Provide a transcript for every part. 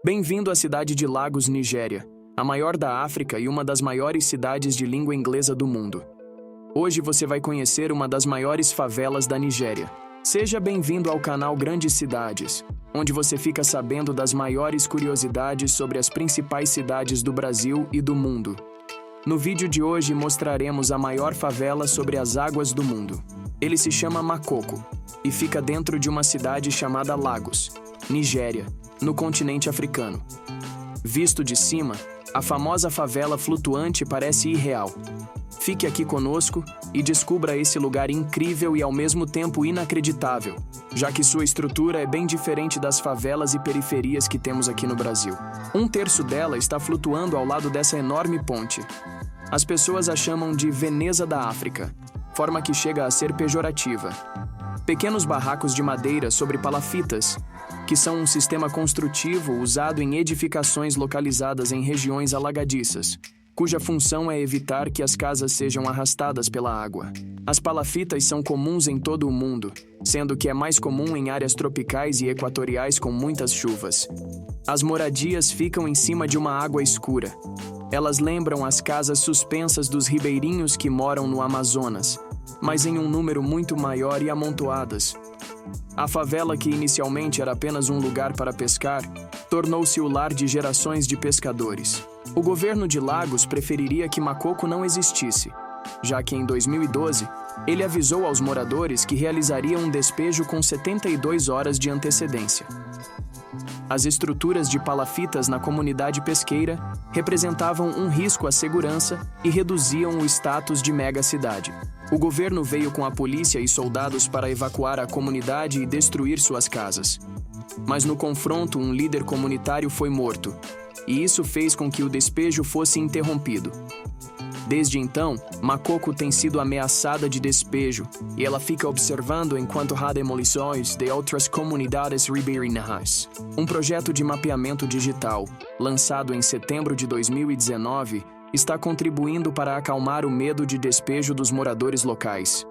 Bem-vindo à cidade de Lagos, Nigéria, a maior da África e uma das maiores cidades de língua inglesa do mundo. Hoje você vai conhecer uma das maiores favelas da Nigéria. Seja bem-vindo ao canal Grandes Cidades, onde você fica sabendo das maiores curiosidades sobre as principais cidades do Brasil e do mundo. No vídeo de hoje mostraremos a maior favela sobre as águas do mundo. Ele se chama Makoko e fica dentro de uma cidade chamada Lagos, Nigéria, no continente africano. Visto de cima, a famosa favela flutuante parece irreal. Fique aqui conosco e descubra esse lugar incrível e ao mesmo tempo inacreditável, já que sua estrutura é bem diferente das favelas e periferias que temos aqui no Brasil. 1/3 dela está flutuando ao lado dessa enorme ponte. As pessoas a chamam de Veneza da África, forma que chega a ser pejorativa. Pequenos barracos de madeira sobre palafitas, que são um sistema construtivo usado em edificações localizadas em regiões alagadiças, cuja função é evitar que as casas sejam arrastadas pela água. As palafitas são comuns em todo o mundo, sendo que é mais comum em áreas tropicais e equatoriais com muitas chuvas. As moradias ficam em cima de uma água escura. Elas lembram as casas suspensas dos ribeirinhos que moram no Amazonas, mas em um número muito maior e amontoadas. A favela, que inicialmente era apenas um lugar para pescar, tornou-se o lar de gerações de pescadores. O governo de Lagos preferiria que Makoko não existisse, já que em 2012, ele avisou aos moradores que realizaria um despejo com 72 horas de antecedência. As estruturas de palafitas na comunidade pesqueira representavam um risco à segurança e reduziam o status de megacidade. O governo veio com a polícia e soldados para evacuar a comunidade e destruir suas casas. Mas no confronto, um líder comunitário foi morto, e isso fez com que o despejo fosse interrompido. Desde então, Makoko tem sido ameaçada de despejo, e ela fica observando enquanto há demolições de outras comunidades ribeirinhas. Um projeto de mapeamento digital, lançado em setembro de 2019, está contribuindo para acalmar o medo de despejo dos moradores locais.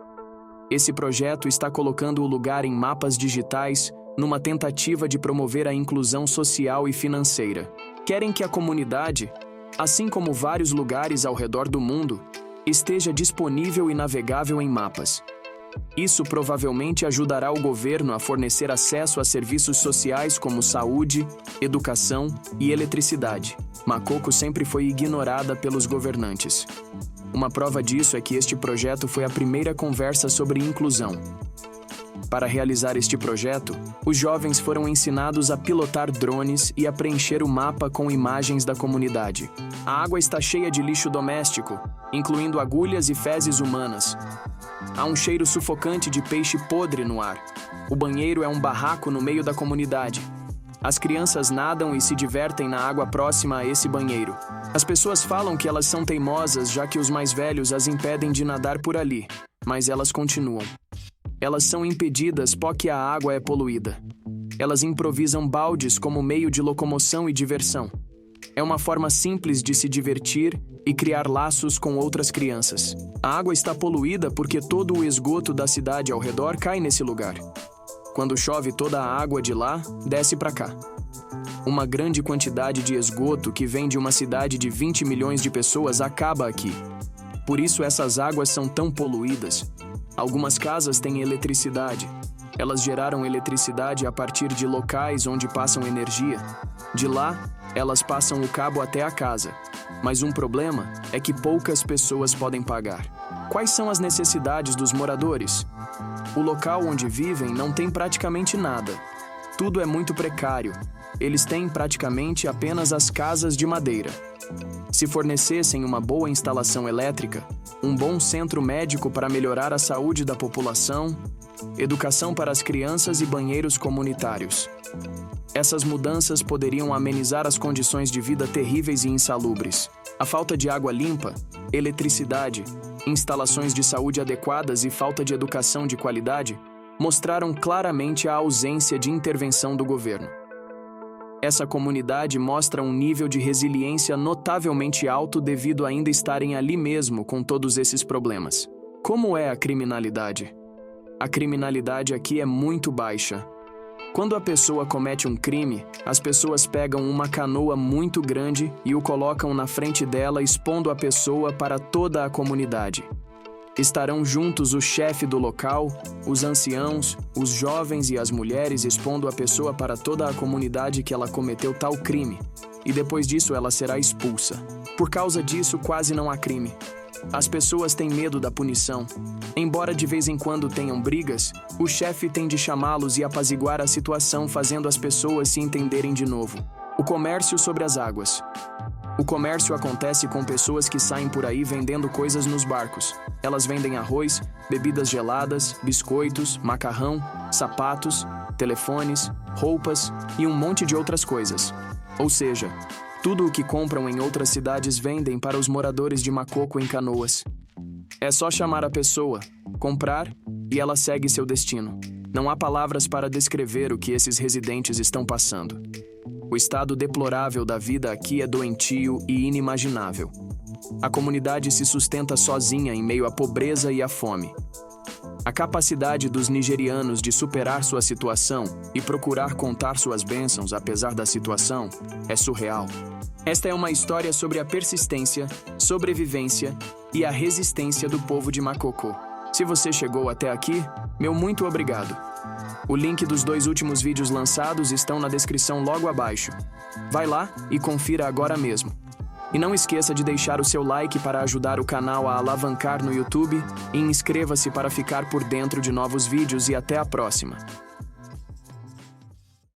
Esse projeto está colocando o lugar em mapas digitais numa tentativa de promover a inclusão social e financeira. Querem que a comunidade, assim como vários lugares ao redor do mundo, esteja disponível e navegável em mapas. Isso provavelmente ajudará o governo a fornecer acesso a serviços sociais como saúde, educação e eletricidade. Makoko sempre foi ignorada pelos governantes. Uma prova disso é que este projeto foi a primeira conversa sobre inclusão. Para realizar este projeto, os jovens foram ensinados a pilotar drones e a preencher o mapa com imagens da comunidade. A água está cheia de lixo doméstico, incluindo agulhas e fezes humanas. Há um cheiro sufocante de peixe podre no ar. O banheiro é um barraco no meio da comunidade. As crianças nadam e se divertem na água próxima a esse banheiro. As pessoas falam que elas são teimosas, já que os mais velhos as impedem de nadar por ali, mas elas continuam. Elas são impedidas porque a água é poluída. Elas improvisam baldes como meio de locomoção e diversão. É uma forma simples de se divertir e criar laços com outras crianças. A água está poluída porque todo o esgoto da cidade ao redor cai nesse lugar. Quando chove, toda a água de lá desce para cá. Uma grande quantidade de esgoto que vem de uma cidade de 20 milhões de pessoas acaba aqui. Por isso essas águas são tão poluídas. Algumas casas têm eletricidade. Elas geraram eletricidade a partir de locais onde passam energia. De lá, elas passam o cabo até a casa. Mas um problema é que poucas pessoas podem pagar. Quais são as necessidades dos moradores? O local onde vivem não tem praticamente nada. Tudo é muito precário. Eles têm praticamente apenas as casas de madeira. Se fornecessem uma boa instalação elétrica, um bom centro médico para melhorar a saúde da população, educação para as crianças e banheiros comunitários. Essas mudanças poderiam amenizar as condições de vida terríveis e insalubres. A falta de água limpa, eletricidade, instalações de saúde adequadas e falta de educação de qualidade mostraram claramente a ausência de intervenção do governo. Essa comunidade mostra um nível de resiliência notavelmente alto devido a ainda estarem ali mesmo com todos esses problemas. Como é a criminalidade? A criminalidade aqui é muito baixa. Quando a pessoa comete um crime, as pessoas pegam uma canoa muito grande e o colocam na frente dela, expondo a pessoa para toda a comunidade. Estarão juntos o chefe do local, os anciãos, os jovens e as mulheres, expondo a pessoa para toda a comunidade que ela cometeu tal crime. E depois disso ela será expulsa. Por causa disso, quase não há crime. As pessoas têm medo da punição. Embora de vez em quando tenham brigas, o chefe tem de chamá-los e apaziguar a situação, fazendo as pessoas se entenderem de novo. O comércio sobre as águas. O comércio acontece com pessoas que saem por aí vendendo coisas nos barcos. Elas vendem arroz, bebidas geladas, biscoitos, macarrão, sapatos, telefones, roupas e um monte de outras coisas. Ou seja, tudo o que compram em outras cidades vendem para os moradores de Makoko em Canoas. É só chamar a pessoa, comprar e ela segue seu destino. Não há palavras para descrever o que esses residentes estão passando. O estado deplorável da vida aqui é doentio e inimaginável. A comunidade se sustenta sozinha em meio à pobreza e à fome. A capacidade dos nigerianos de superar sua situação e procurar contar suas bênçãos apesar da situação é surreal. Esta é uma história sobre a persistência, sobrevivência e a resistência do povo de Makoko. Se você chegou até aqui, meu muito obrigado. O link dos 2 últimos vídeos lançados estão na descrição logo abaixo. Vai lá e confira agora mesmo. E não esqueça de deixar o seu like para ajudar o canal a alavancar no YouTube e inscreva-se para ficar por dentro de novos vídeos e até a próxima.